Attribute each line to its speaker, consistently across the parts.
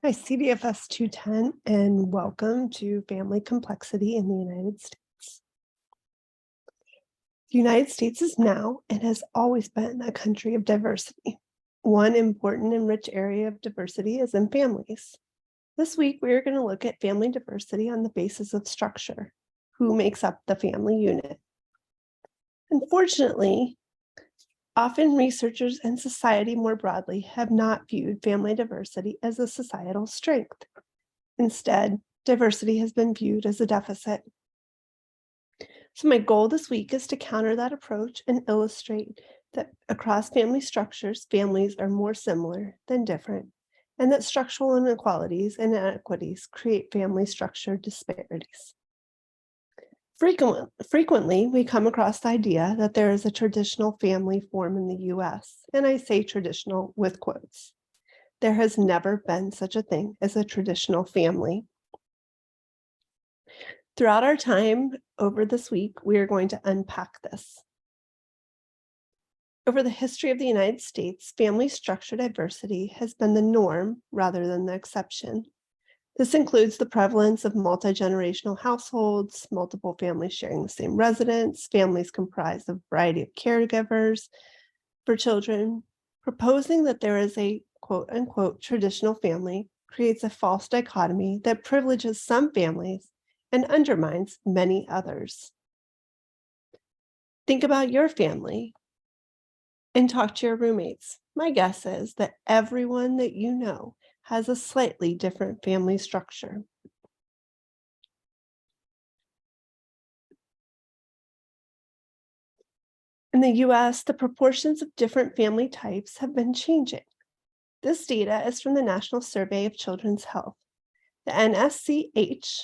Speaker 1: Hi, CDFS 210, and welcome to Family Complexity in the United States. The United States is now and has always been a country of diversity. One important and rich area of diversity is in families. This week, we are going to look at family diversity on the basis of structure. Who makes up the family unit? Unfortunately, often researchers and society more broadly have not viewed family diversity as a societal strength. Instead, diversity has been viewed as a deficit. So my goal this week is to counter that approach and illustrate that across family structures, families are more similar than different, and that structural inequalities and inequities create family structure disparities. Frequently, we come across the idea that there is a traditional family form in the US, and I say traditional with quotes. There has never been such a thing as a traditional family. Throughout our time over this week, we are going to unpack this. Over the history of the United States, family structure diversity has been the norm rather than the exception. This includes the prevalence of multi-generational households, multiple families sharing the same residence, families comprised of a variety of caregivers for children. Proposing that there is a quote-unquote traditional family creates a false dichotomy that privileges some families and undermines many others. Think about your family and talk to your roommates. My guess is that everyone that you know has a slightly different family structure. In the US, the proportions of different family types have been changing. This data is from the National Survey of Children's Health. The NSCH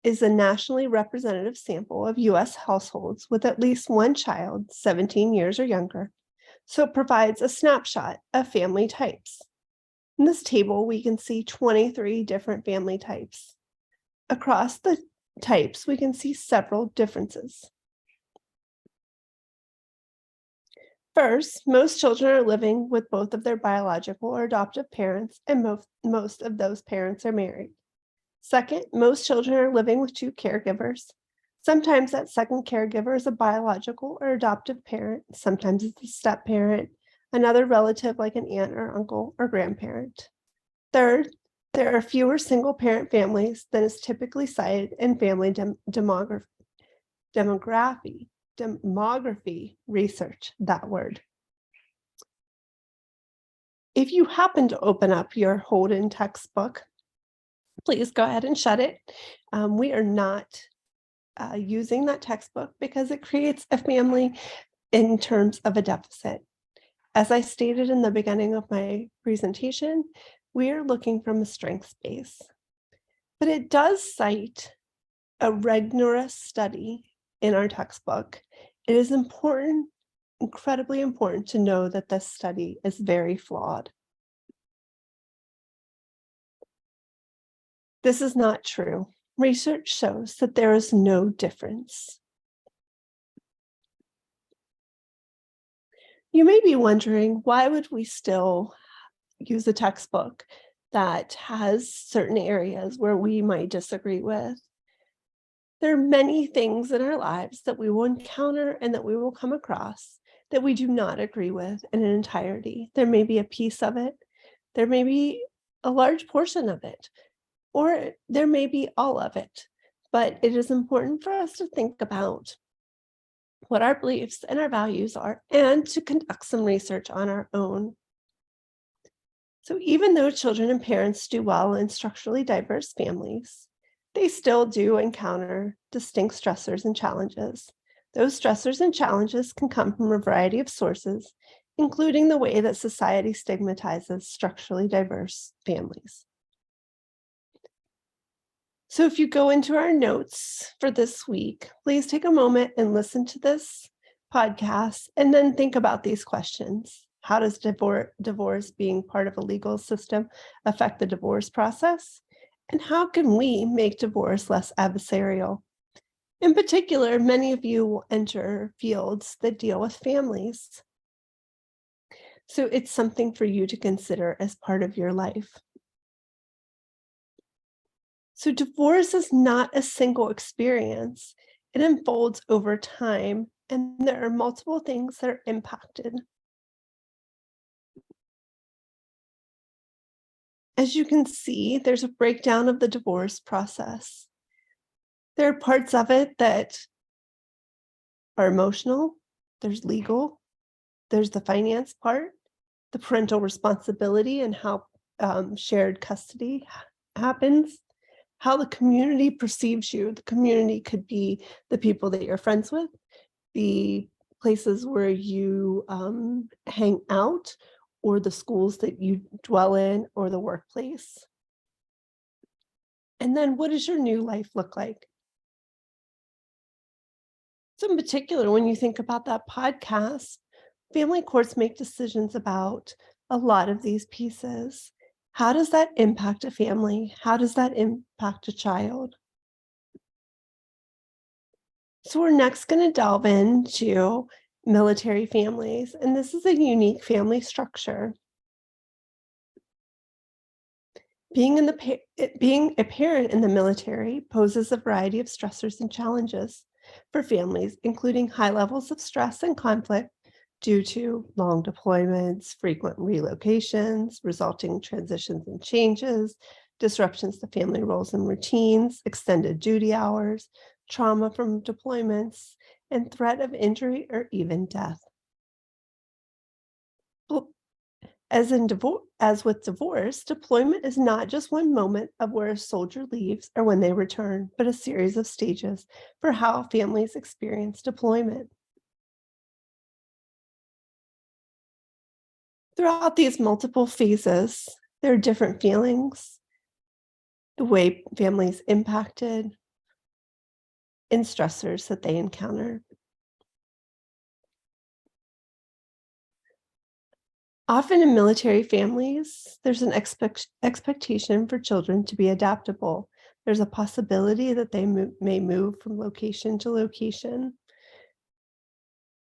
Speaker 1: is a nationally representative sample of US households with at least one child 17 years or younger, so it provides a snapshot of family types. In this table, we can see 23 different family types. Across the types, we can see several differences. First, most children are living with both of their biological or adoptive parents, and most of those parents are married. Second, most children are living with two caregivers. Sometimes that second caregiver is a biological or adoptive parent. Sometimes it's a step parent, another relative like an aunt or uncle or grandparent. Third, there are fewer single parent families than is typically cited in family demography research, that word. If you happen to open up your Holden textbook, please go ahead and shut it. We are not using that textbook because it creates a family in terms of a deficit. As I stated in the beginning of my presentation, we are looking from a strengths base, but it does cite a rigorous study in our textbook. It is important, incredibly important to know that this study is very flawed. This is not true. Research shows that there is no difference. You may be wondering, why would we still use a textbook that has certain areas where we might disagree with? There are many things in our lives that we will encounter and that we will come across that we do not agree with in an entirety. There may be a piece of it, there may be a large portion of it, or there may be all of it. But it is important for us to think about what our beliefs and our values are and to conduct some research on our own. So even though children and parents do well in structurally diverse families, they still do encounter distinct stressors and challenges. Those stressors and challenges can come from a variety of sources, including the way that society stigmatizes structurally diverse families. So if you go into our notes for this week, please take a moment and listen to this podcast and then think about these questions. How does divorce being part of a legal system affect the divorce process? And how can we make divorce less adversarial? In particular, many of you will enter fields that deal with families. So it's something for you to consider as part of your life. So divorce is not a single experience. It unfolds over time, and there are multiple things that are impacted. As you can see, there's a breakdown of the divorce process. There are parts of it that are emotional, there's legal, there's the finance part, the parental responsibility and how shared custody happens, how the community perceives you. The community could be the people that you're friends with, the places where you hang out, or the schools that you dwell in, or the workplace. And then what does your new life look like? So in particular, when you think about that podcast, family courts make decisions about a lot of these pieces. How does that impact a family? How does that impact a child? So we're next going to delve into military families, and this is a unique family structure. Being a parent in the military poses a variety of stressors and challenges for families, including high levels of stress and conflict due to long deployments, frequent relocations, resulting transitions and changes, disruptions to family roles and routines, extended duty hours, trauma from deployments, and threat of injury or even death. Well, as with divorce, deployment is not just one moment of where a soldier leaves or when they return, but a series of stages for how families experience deployment. Throughout these multiple phases, there are different feelings, the way families impacted, and stressors that they encounter. Often in military families, there's an expectation for children to be adaptable. There's a possibility that they may move from location to location,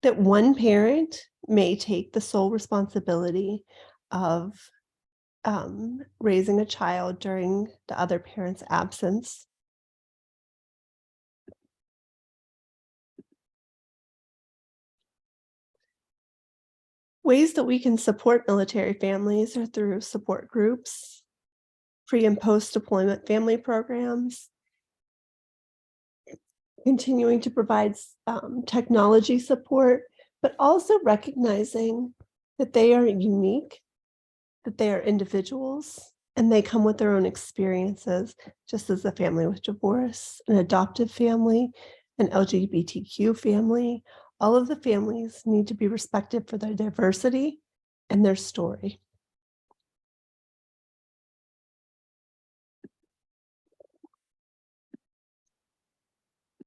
Speaker 1: that one parent may take the sole responsibility of raising a child during the other parent's absence. Ways that we can support military families are through support groups, pre and post deployment family programs, continuing to provide technology support, but also recognizing that they are unique, that they are individuals, and they come with their own experiences, just as a family with divorce, an adoptive family, an LGBTQ family. All of the families need to be respected for their diversity and their story.